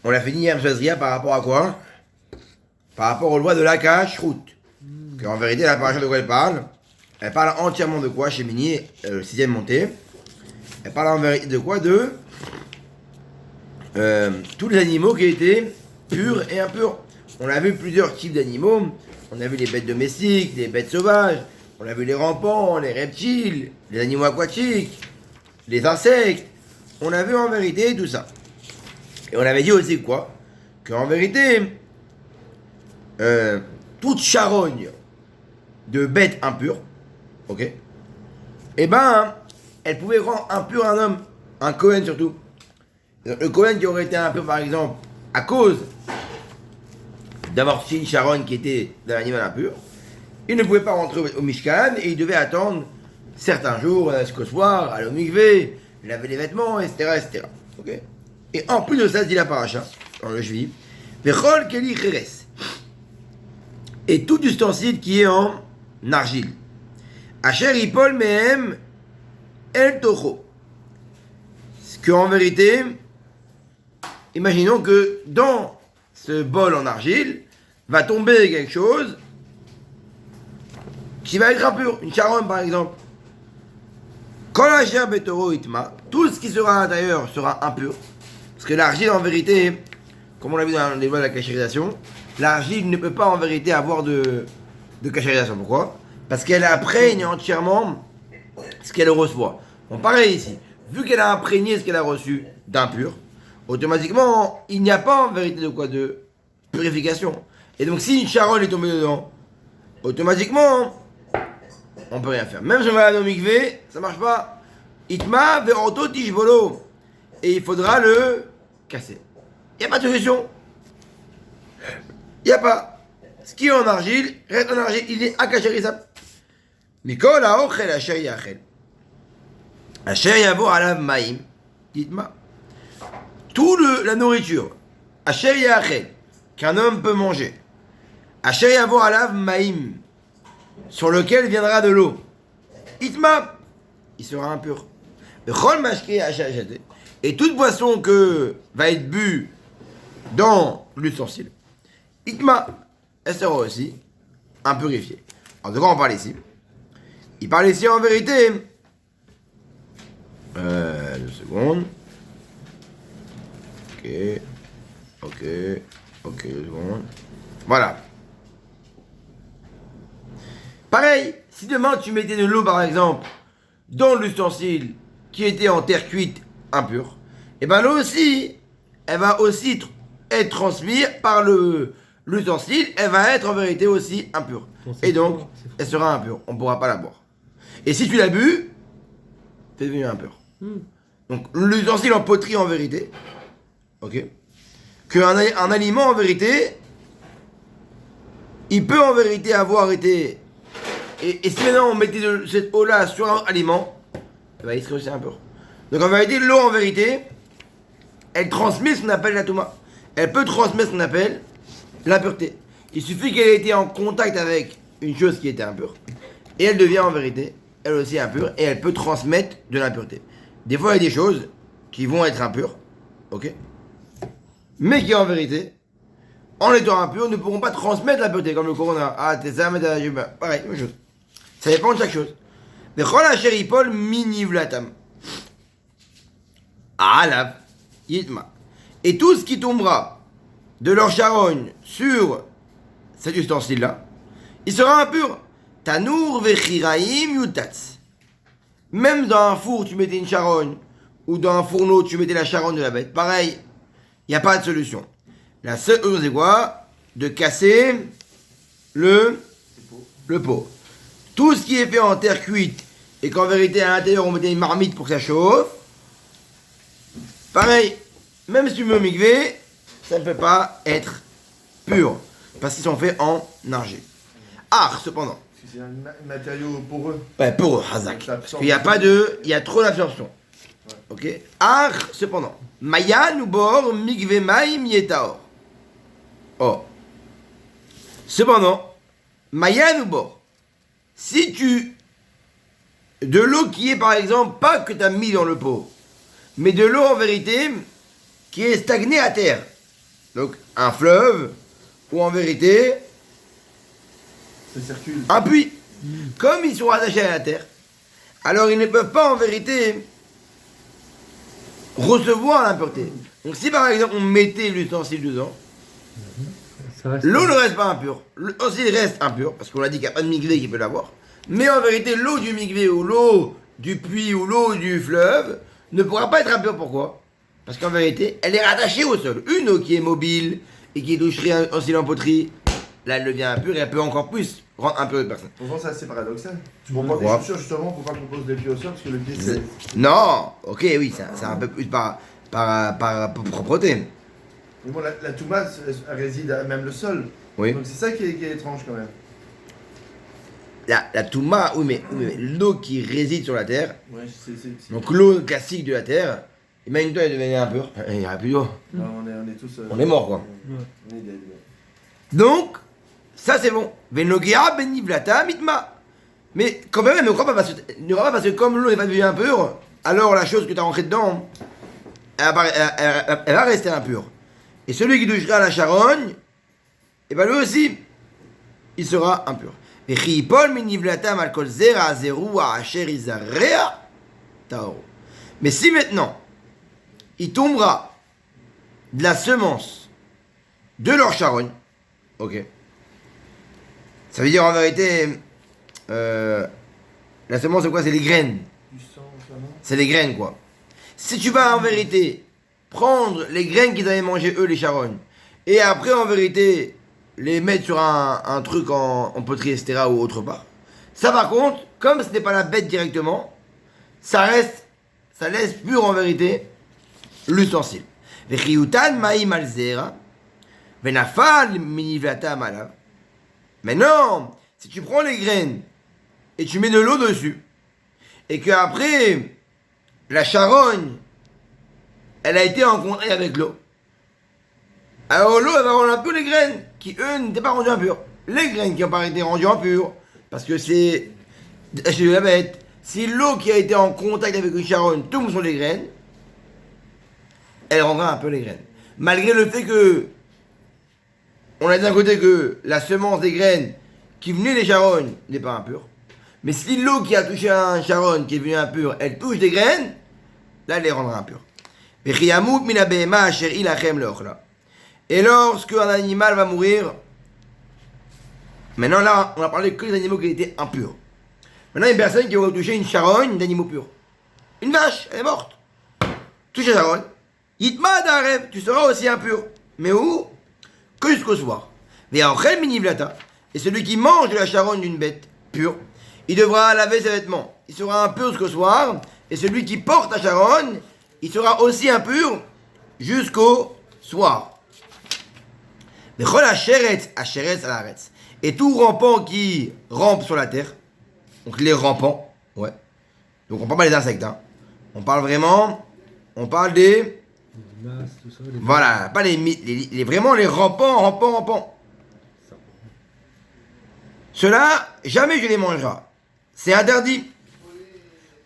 On l'a fini hier, Zria, par rapport à quoi? Par rapport aux lois de la cache-route. En vérité, la paracha de quoi elle parle entièrement de quoi chez Mini, le 6ème montée. Elle parle en vérité de quoi? De tous les animaux qui étaient purs et impurs. On a vu plusieurs types d'animaux. On a vu les bêtes domestiques, les bêtes sauvages. On a vu les rampants, les reptiles, les animaux aquatiques, les insectes. On a vu en vérité tout ça. Et on avait dit aussi quoi? Qu'en vérité, toute charogne de bêtes impures, ok? Eh ben, elle pouvait rendre impur un homme, un Cohen surtout. Le Cohen qui aurait été impur par exemple à cause d'avoir tué une charogne qui était d'un animal impur, il ne pouvait pas rentrer au Mishkan et il devait attendre certains jours jusqu'au soir, aller au mikvé, laver les vêtements, etc. etc. Okay. Et en plus de ça, se dit la paracha, dans le juif, Vechol Keli Cheres, et tout ustensile qui est en argile. Asher Ipol Mehem El Tocho. Ce que en vérité, imaginons que dans ce bol en argile va tomber quelque chose qui va être impur, une charogne par exemple. Quand la chair betoro itma, tout ce qui sera à l'intérieur sera impur. Parce que l'argile en vérité, comme on l'a vu dans les lois de la cachérisation, l'argile ne peut pas en vérité avoir de cachérisation. Pourquoi? Parce qu'elle imprègne entièrement ce qu'elle reçoit. Bon, pareil ici, vu qu'elle a imprégné ce qu'elle a reçu d'impur, automatiquement, il n'y a pas en vérité de quoi? De purification. Et donc si une charogne est tombée dedans, automatiquement, on peut rien faire. Même si on va aller au mikvé, ça marche pas. Itma veroto tishbolo. Et il faudra le casser. Il n'y a pas de solution. Il n'y a pas. Ce qui est en argile, reste en argile, il est acachérisable. Mikol haochel asher yachel. Asher yavo alav maïm. Itma. Tout la nourriture. Asher yachel. Qu'un homme peut manger. Asher yavo alav maïm. Sur lequel viendra de l'eau. Itma, il sera impur. Et toute boisson que va être bue dans l'ustensile, Itma, elle sera aussi impurifiée. Alors de quoi on parle ici? Il parle ici en vérité. 2 secondes. Ok, 2 secondes. Voilà. Pareil, si demain tu mettais de l'eau par exemple dans l'ustensile qui était en terre cuite impure, et ben l'eau aussi, elle va aussi être transmise par l'ustensile, elle va être en vérité aussi impure. Et donc, elle sera impure, on ne pourra pas la boire. Et si tu l'as bu, c'est devenu impur. Donc l'ustensile en poterie en vérité, ok, qu'un aliment en vérité, il peut en vérité avoir été. Et si maintenant on mettait cette eau-là sur un aliment, il serait aussi impur. Donc en vérité, l'eau en vérité, elle transmet ce qu'on appelle la touma. Elle peut transmettre ce qu'on appelle l'impureté. Il suffit qu'elle ait été en contact avec une chose qui était impure, et elle devient en vérité, elle aussi impure, et elle peut transmettre de l'impureté. Des fois, il y a des choses qui vont être impures, ok, mais qui en vérité, en étant impures, ne pourront pas transmettre l'impureté, comme le corona. Ah, t'es ça, mais t'as la pareil, même chose. Ça dépend de chaque chose. Mais Chola Sheripol minivlatam. Alav Yitma. Et tout ce qui tombera de leur charogne sur cet ustensile-là, il sera impur. Tanour vechiraim yutatz. Même dans un four, tu mettais une charogne, ou dans un fourneau, tu mettais la charogne de la bête. Pareil, il n'y a pas de solution. La seule chose, c'est quoi? De casser le pot. Tout ce qui est fait en terre cuite et qu'en vérité à l'intérieur on mettait une marmite pour que ça chauffe, pareil, même si tu mets au mikvé, ça ne peut pas être pur parce qu'ils sont faits en argile. Cependant. Si c'est un matériau poreux. Ouais, poreux, hazak. Parce qu'il n'y a pas de. Il y a trop d'absorption. Ouais. Ok? Cependant. Mayan ou bor mikvé maïm yetaor. Cependant, Mayan ou bor. Si de l'eau qui est par exemple, pas que tu as mis dans le pot, mais de l'eau en vérité qui est stagnée à terre, Donc un fleuve, ou en vérité, Ça circule. un puits. Comme ils sont rattachés à la terre, alors ils ne peuvent pas en vérité recevoir l'impureté. Donc si par exemple on mettait l'ustensile dedans, Ça reste- l'eau ne reste pas impure. L'ustensile reste impur, parce qu'on a dit qu'il n'y a pas de migvé qui peut l'avoir. Mais en vérité, l'eau du migvé ou l'eau du puits ou l'eau du fleuve ne pourra pas être impure. Pourquoi? Parce qu'en vérité, elle est rattachée au sol. Une eau qui est mobile et qui toucherait un ustensile en poterie, là elle devient impure et elle peut encore plus rendre impure une personne. Pourtant, c'est assez paradoxal. Tu prends pas Pourquoi tes chaussures justement pour pas qu'on pose des pieds au sol parce que le pied c'est. Non, ok, oui, c'est un peu plus par propreté. Mais bon, la touma elle réside à même le sol. Oui. Donc c'est ça qui est étrange quand même. La touma, oui, mais l'eau qui réside sur la terre, Ouais, c'est. donc l'eau classique de la terre, imagine-toi, elle devenait impure, il n'y aurait plus d'eau. Non, on est tous. On est mort, quoi. On est dead. Donc, ça c'est bon. Venogia benivlata mitma. Mais quand même, ne crois pas parce que comme l'eau n'est pas devenue impure, alors la chose que tu as rentrée dedans, elle va rester impure. Et celui qui touchera la charogne, et ben lui aussi, il sera impur. Vechipol minivlata malkol zera zerua asher izarea taoro. Mais si maintenant, il tombera de la semence de leur charogne, ok. Ça veut dire en vérité, la semence c'est quoi? C'est les graines. Du sang, ça non. C'est les graines quoi. Si tu vas en vérité prendre les graines qu'ils avaient mangé eux les charognes, et après en vérité les mettre sur un truc en poterie etc. ou autre part, ça par contre, comme ce n'est pas la bête directement, ça laisse pur en vérité l'ustensile. Vechiutan maïm alzera, venafal minivlata malav. Mais non, si tu prends les graines et tu mets de l'eau dessus, et que après la charogne, elle a été en contact avec l'eau, alors l'eau elle va rendre impure les graines qui eux n'étaient pas rendues impures. Les graines qui n'ont pas été rendues impures, parce que c'est de la bête. Si l'eau qui a été en contact avec une charogne tombe sur les graines, elle rendra un peu les graines. Malgré le fait que on a d'un côté que la semence des graines qui venait des charognes n'est pas impure. Mais si l'eau qui a touché un charogne qui est venue impure, elle touche des graines, là elle les rendra impures. Et lorsque un animal va mourir, maintenant là on a parlé que des animaux qui étaient impurs. Maintenant une personne qui aurait touché une charogne d'animaux purs. Une vache, elle est morte. Touche la charogne. Yitma d'Arev, tu seras aussi impur. Mais où? Que jusqu'au soir. Et celui qui mange de la charogne d'une bête pure, il devra laver ses vêtements. Il sera impur jusqu'au soir. Et celui qui porte la charogne, il sera aussi impur jusqu'au soir. Et tout rampant qui rampe sur la terre, donc les rampants, ouais. Donc on parle pas des insectes, hein. On parle des... Les limaces, tout ça, les- Voilà, pas vraiment les rampants. Cela, jamais je les mangerai. C'est interdit.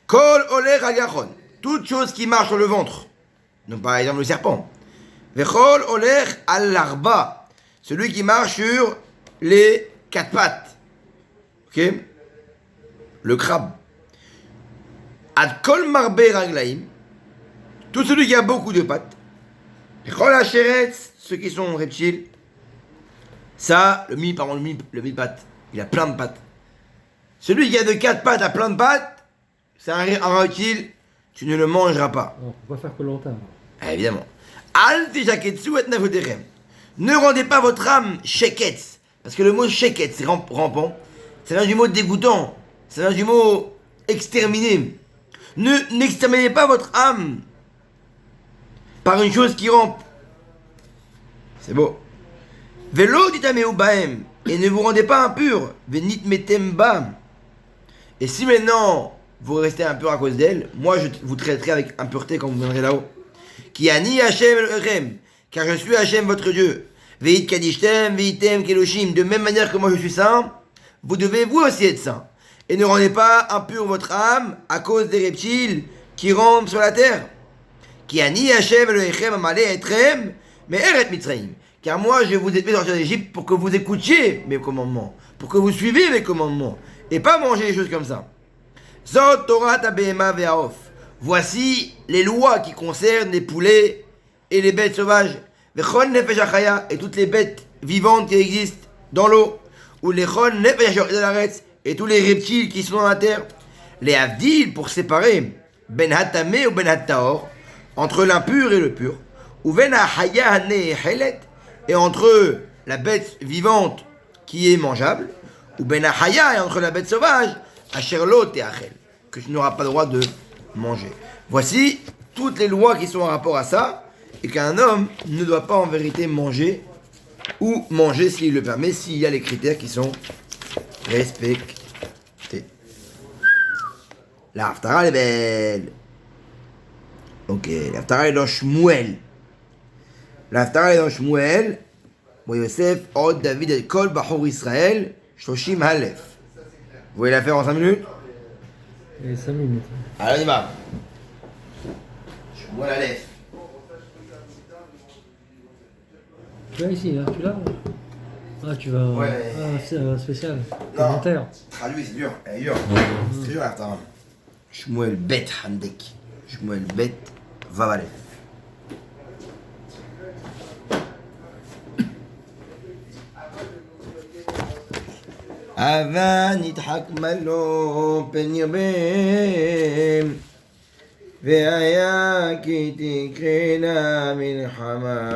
Kol oler al yachon. Toute chose qui marche sur le ventre. Donc par exemple le serpent. Vechol oler al larba. Celui qui marche sur les quatre pattes. Ok? Le crabe. Ad kol marbe raglaim. Tout celui qui a beaucoup de pattes. Vechol hacheretz. Ceux qui sont reptiles. Ça, le mi-pattes. Il a plein de pattes. Celui qui a de 4 pattes à plein de pattes, c'est un reptile, tu ne le mangeras pas. Alors, faut pas faire que longtemps. Évidemment. Al tijaketsu et navoterem. Ne rendez pas votre âme sheketz. Parce que le mot sheketz, c'est rampant. Ça vient du mot dégoûtant. Ça vient du mot exterminer. N'exterminez pas votre âme par une chose qui rampe. C'est beau. Velo ditameu baem. Et ne vous rendez pas impur. Venit metem bam. Et si maintenant vous restez impur à cause d'elle, moi je vous traiterai avec impureté quand vous viendrez là-haut. Ki ani Hachem Elohim, car je suis Hachem votre Dieu. Veit kadishtem, veitem keloshim. De même manière que moi je suis saint, vous devez vous aussi être saint. Et ne rendez pas impur votre âme à cause des reptiles qui rampent sur la terre. Ki ani Hachem Elohim amale etrem, mais Eret Mitzrayim. Car moi, je vous ai fait sortir d'Égypte pour que vous écoutiez mes commandements, pour que vous suiviez mes commandements, et pas manger des choses comme ça. Zot Torah Tabehema Ve'aof. Voici les lois qui concernent les poulets et les bêtes sauvages. Vechon Nefesh Achaya, et toutes les bêtes vivantes qui existent dans l'eau. Ou les Chon Nefesh Aretz, et tous les reptiles qui sont dans la terre. Les Avdil, pour séparer Ben Hatameh ou Ben Hattaor, entre l'impur et le pur. Ou Ben Haya Hane et Helet, et entre la bête vivante qui est mangeable, ou Ben Haya, et entre la bête sauvage, Asherlot et Achel, que tu n'auras pas le droit de manger. Voici toutes les lois qui sont en rapport à ça, et qu'un homme ne doit pas en vérité manger, ou manger s'il le permet, s'il y a les critères qui sont respectés. La Haftara est belle. Ok, la Haftara est dans Shmuel. La Haftara est dans Shmuel. Yosef, Od, David et Kol, Bachor Israël, Shoshim Halef. Vous voulez la faire en 5 minutes? Et 5 minutes. Allez, on y va. Shmuel Halef. Tu l'as ici, là, tu l'as? Ah, tu vas. Ouais. Ah, c'est spécial. Non. Commentaire. Traduit, c'est dur. Elle est dure. C'est dur la Haftara. Shmuel Bet Handek. Shmuel Bet Vavalef. Avan yitchak malo pen yirbem והיה כי תקרנה מלחמה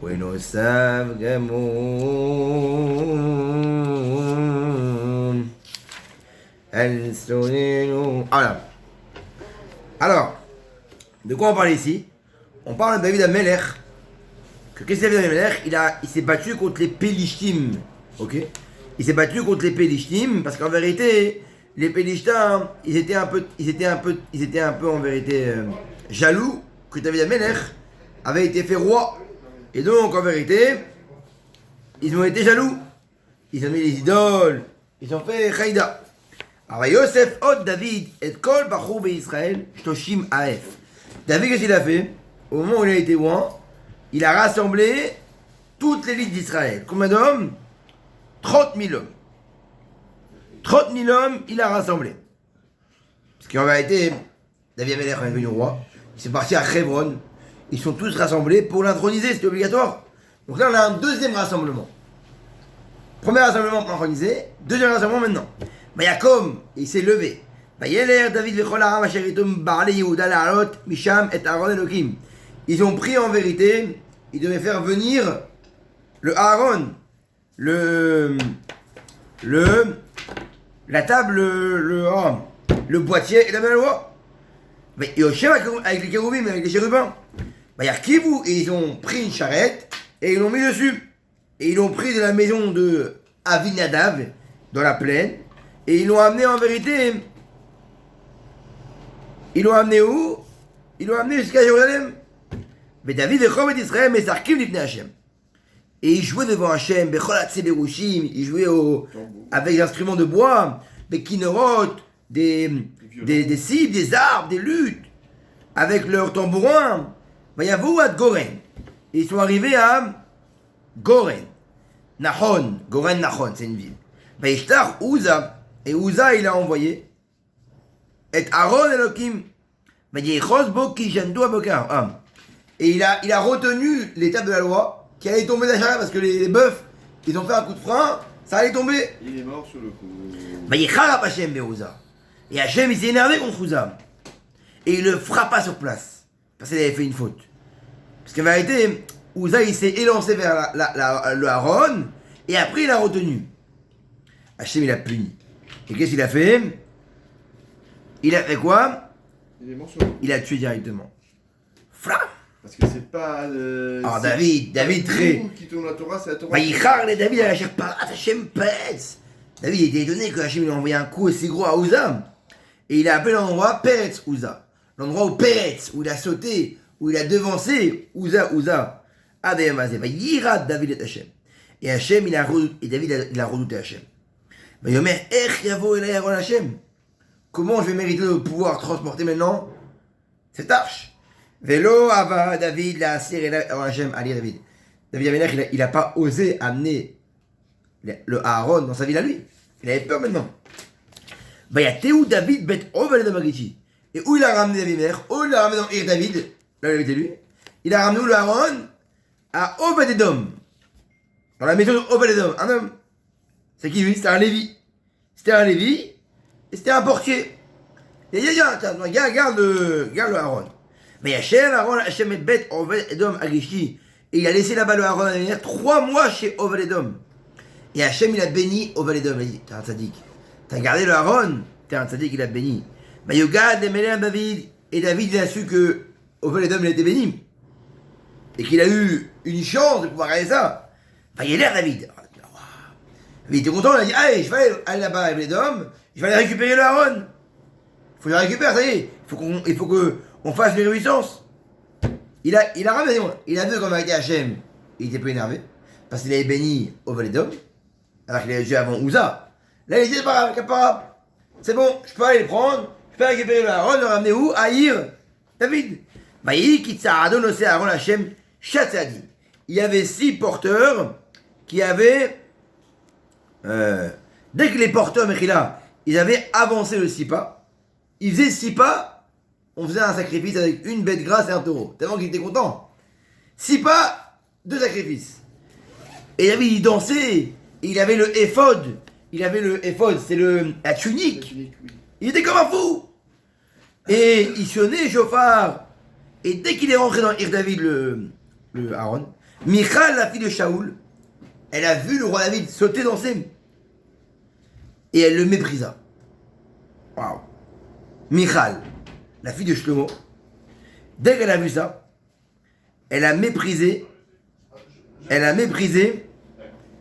ונוסף גמום על שוננו. Alors, de quoi on parle ici? On parle de David Amelech. Qu'est-ce qu'il a fait David Amelech? Il s'est battu contre les Pélishtim. Ok? Il s'est battu contre les Pélishtim parce qu'en vérité, les Pélishtim, ils étaient un peu en vérité jaloux que David Amelech avait été fait roi. Et donc en vérité, ils ont été jaloux. Ils ont mis les idoles. Ils ont fait Chaïda. Alors Yosef Od David et Kol Bachur Israël Shtoshim Aef. David, qu'est-ce qu'il a fait? Au moment où il a été roi, il a rassemblé toute l'élite d'Israël. Combien d'hommes? 30 000 hommes. 30 000 hommes, il a rassemblé. Parce qu'en vérité, David Amelech est devenu roi. Il s'est parti à Hebron. Ils sont tous rassemblés pour l'introniser, c'était obligatoire. Donc là, on a un deuxième rassemblement. Premier rassemblement pour l'introniser, deuxième rassemblement maintenant. Yaakov, il s'est levé. David Misham et Aaron Elohim. Ils ont pris en vérité, ils devaient faire venir le Aaron, la table, le boîtier et la loi. Mais Yoshem avec les kéroubim, avec les chérubins. Yarkivou, et ils ont pris une charrette et ils l'ont mis dessus. Et ils l'ont pris de la maison de Avinadav, dans la plaine, et ils l'ont amené en vérité. Ils l'ont amené où? Ils l'ont amené jusqu'à Jérusalem. Mais David et Chom et Israël, mais Sarkim l'ipne Hachem. Et ils jouaient devant Hachem, Becholatse Berushim, ils jouaient avec des instruments de bois, des kinorot, des cibes, des arbres, des luttes, avec leurs tambourins. Vayavou à Goren. Et ils sont arrivés à Goren. Nahon, Goren Nahon, c'est une ville. Vayishtar Uza, et Uza il a envoyé, et Aaron Elohim, Vayichos Bo Kishandu Abokar. Et il a retenu l'étape de la loi qui allait tomber d'achat parce que les bœufs, ils ont fait un coup de frein, ça allait tomber. Il est mort sur le coup. Vayicharap Hashem Beouza. Et Hashem il s'est énervé contre Uza. Et il le frappa sur place. Parce qu'il avait fait une faute. Parce qu'en vérité, Uza il s'est élancé vers le Aaron et après il a retenu. Hashem il a puni. Et qu'est-ce qu'il a fait? Il a fait quoi? Il est mort sur le coup. Il a tué directement. Frappe. Parce que c'est pas. Alors David très. Qui tourne la Torah, c'est la Torah. Vayichar les David à la Parat Hashem Peretz. David était étonné que Hashem lui a envoyé un coup aussi gros à Uza. Et il a appelé l'endroit Peretz Uza. L'endroit où Peretz, où il a sauté, où il a devancé Uza. Adéamazé. Vayira David et Hashem. Et Hashem, David il a redouté Hashem. Vayomer Ech Yavo Elay Aaron Hashem. Comment je vais mériter de pouvoir transporter maintenant cette arche? Vélo, Ava, David, la Asir, Hachem, Ali, David. David Amelech, il a pas osé amener le Aaron dans sa ville à lui. Il avait peur maintenant. Bah, il y a Théou David, Bet Ovel de Magichi. Et où il a ramené David Amelech? Où il l'a ramené dans Ir David? Là, il avait été lui. Il a ramené où le Aaron? À Obed-Edom. Dans la maison d'Obed-Edom. Un homme. C'est qui lui? C'était un Lévi. C'était un Lévi. Et c'était un portier. Et il dit, tiens, garde le Aaron. Mais Hachem, Aaron, Hachem et Bet Obed-Edom Agishi. Et il a laissé là-bas le Aaron à venir 3 mois chez Obed-Edom. Et Hachem, il a béni Obed-Edom. Il a dit, t'es un tzaddik. T'as gardé le Aaron. T'es un tzaddik, il a béni. Mais Yogad, les mêlés à David. Et David, il a su que Obed-Edom, il a été béni. Et qu'il a eu une chance de pouvoir regarder ça. Enfin, il a l'air David. Mais il était content, il a dit, allez, je vais aller là-bas avec les hommes, je vais aller récupérer le Aaron. Il faut que je le récupère, ça y est. Il faut qu'on fasse les réjouissances. Il a ramené, il a vu comme avec Hachem, il était peu énervé, parce qu'il avait béni au Valet d'Homme, alors qu'il avait joué avant Ouza. Là, il dit, c'est pas grave, c'est bon, je peux aller le prendre, je peux récupérer le Aaron, le ramener où? À Ir, David. Baï, Kitsaradon, Ose Aaron, Hachem, Chatzadi. Il y avait 6 porteurs qui avaient, dès que les porteurs, Mechila, ils avaient avancé le 6 pas, ils faisaient 6 pas, on faisait un sacrifice avec une bête grasse et un taureau. Tellement qu'il était content. 6 pas, 2 sacrifices. Et David, il dansait, et il avait le éphod. Il avait le éphod, c'est la tunique. Il était comme un fou. Et il sonnait chauffard. Et dès qu'il est rentré dans Ir David, le Aaron, Michal, la fille de Shaoul, elle a vu le roi David sauter, danser. Et elle le méprisa. Waouh. Michal, la fille de Shlomo, dès qu'elle a vu ça, elle a méprisé,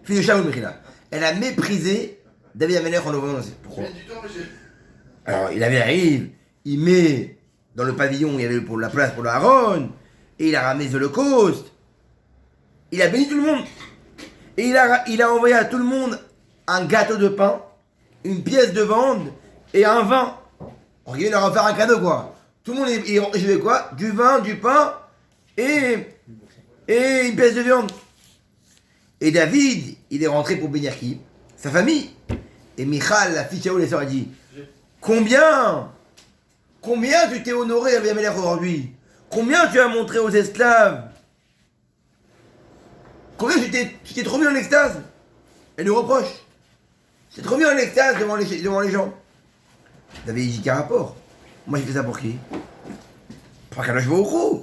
fille de Shaoul, Michal, elle a méprisé David Amelech en le voyant danser. Pourquoi? Alors, il arrive, il met dans le pavillon, il y avait pour la place pour le Aaron, et il a ramené les holocaustes. Il a béni tout le monde. Et il a envoyé à tout le monde un gâteau de pain, une pièce de viande et un vin. Il leur a offert un cadeau, quoi. Tout le monde, il recevait quoi? Du vin, du pain et une pièce de viande. Et David, il est rentré pour bénir qui? Sa famille. Et Michal, la fille de Shaoul, elle a dit, combien tu t'es honoré avec Amelech aujourd'hui? Combien tu as montré aux esclaves? Combien tu t'es trop mis en extase? Elle nous reproche. Tu t'es trop mis en extase devant les gens. David dit, quel rapport? Moi j'ai fait ça pour qui? Pour Akadosh Baruch Hu.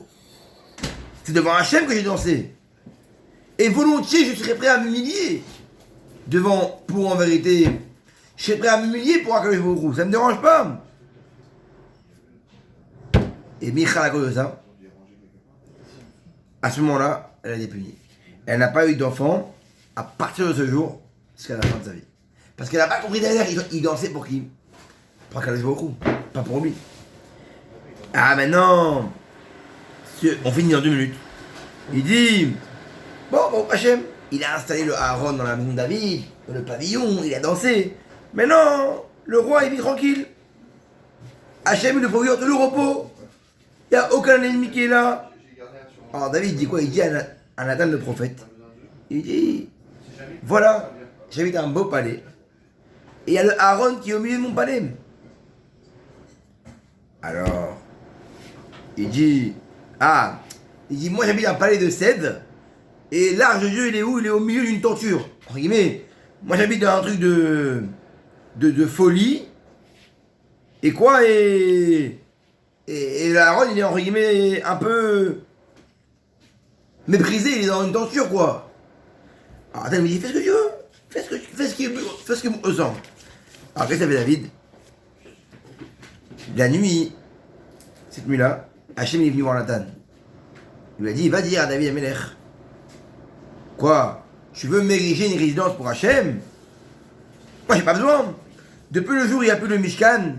C'est devant Hachem que j'ai dansé. Et volontiers je serais prêt à m'humilier. Pour en vérité, je serais prêt à m'humilier pour Akadosh Baruch Hu. Ça me dérange pas. Et Michal, à cause de ça, à ce moment-là, elle a été punie. Elle n'a pas eu d'enfant à partir de ce jour jusqu'à la fin de sa vie. Parce qu'elle n'a pas compris derrière, il dansait pour qui? Pour Akadosh Baruch Hu, pas pour lui. Ah maintenant, on finit dans 2 minutes. Il dit, bon, Hachem, il a installé le Aaron dans la maison de David, dans le pavillon, il a dansé. Maintenant, le roi il vit tranquille. Hachem il le procure tout le repos. Il n'y a aucun ennemi qui est là. Alors David dit quoi? Il dit à Nathan le prophète. Il dit, voilà, j'habite un beau palais. Et il y a le Aaron qui est au milieu de mon palais. Alors, il dit, moi j'habite un palais de cèdre. Et l'arche de Dieu il est où? Il est au milieu d'une tenture. Entre guillemets, moi j'habite dans un truc de folie. Et quoi? Et Aaron, il est entre guillemets un peu méprisé, il est dans une tenture, quoi. Alors Adam me dit, fais ce que tu veux, fais ce qui me ressemble. Alors qu'est-ce que fait David? La nuit, cette nuit-là, Hachem est venu voir Nathan. Il lui a dit, va dire à David Amelech. Quoi? Tu veux m'ériger une résidence pour Hachem? Moi j'ai pas besoin. Depuis le jour où il n'y a plus le Mishkan,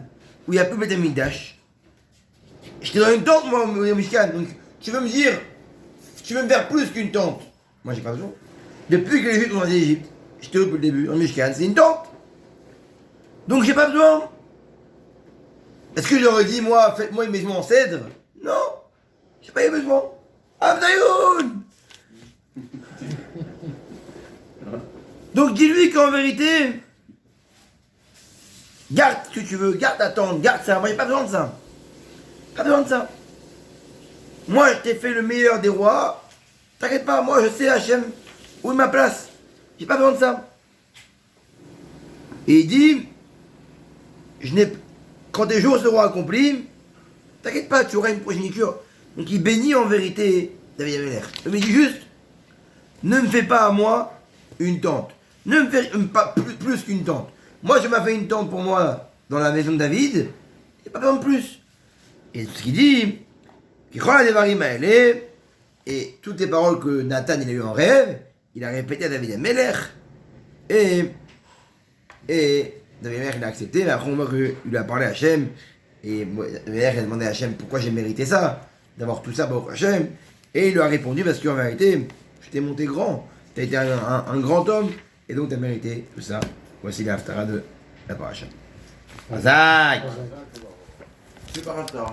où il n'y a plus le Beth Amikdash, je t'ai donné une tente, moi, au Mishkan. Donc, tu veux me dire, tu veux me faire plus qu'une tente? Moi, j'ai pas besoin. Depuis que les Juifs sont en Égypte, je t'ai dit depuis le début, en Mishkan, c'est une tente. Donc, j'ai pas besoin. Est-ce que je leur ai dit, moi, faites-moi une maison en cèdre? Non. J'ai pas eu besoin. Abdayoun. Donc dis-lui qu'en vérité, garde ce que tu veux, garde ta tente, garde ça. Moi j'ai pas besoin de ça. Pas besoin de ça. Moi je t'ai fait le meilleur des rois. T'inquiète pas, moi je sais Hachem où est ma place. J'ai pas besoin de ça. Et il dit, quand tes jours seront accomplis, t'inquiète pas, tu auras une progéniture. Donc il bénit en vérité David Améler. Il me dit juste, ne me fais pas à moi une tente. Ne me fais pas plus qu'une tente. Moi je m'ai fait une tente pour moi dans la maison de David, et pas besoin de plus. Et ce qu'il dit, qu'il croit à des varim à elle, et toutes les paroles que Nathan il a eues en rêve, il a répété à David Améler. Et David Améler il a accepté, mais après on voit qu'il lui a parlé à Hachem. Et David Améler il a demandé à Hachem pourquoi j'ai mérité ça, d'avoir tout ça pour Hachem. Et il lui a répondu parce qu'en vérité, je t'ai monté grand, tu as été un grand homme, et donc tu as mérité tout ça. Voici l'Haftara de la paracha. Mazak. C'est par hasard.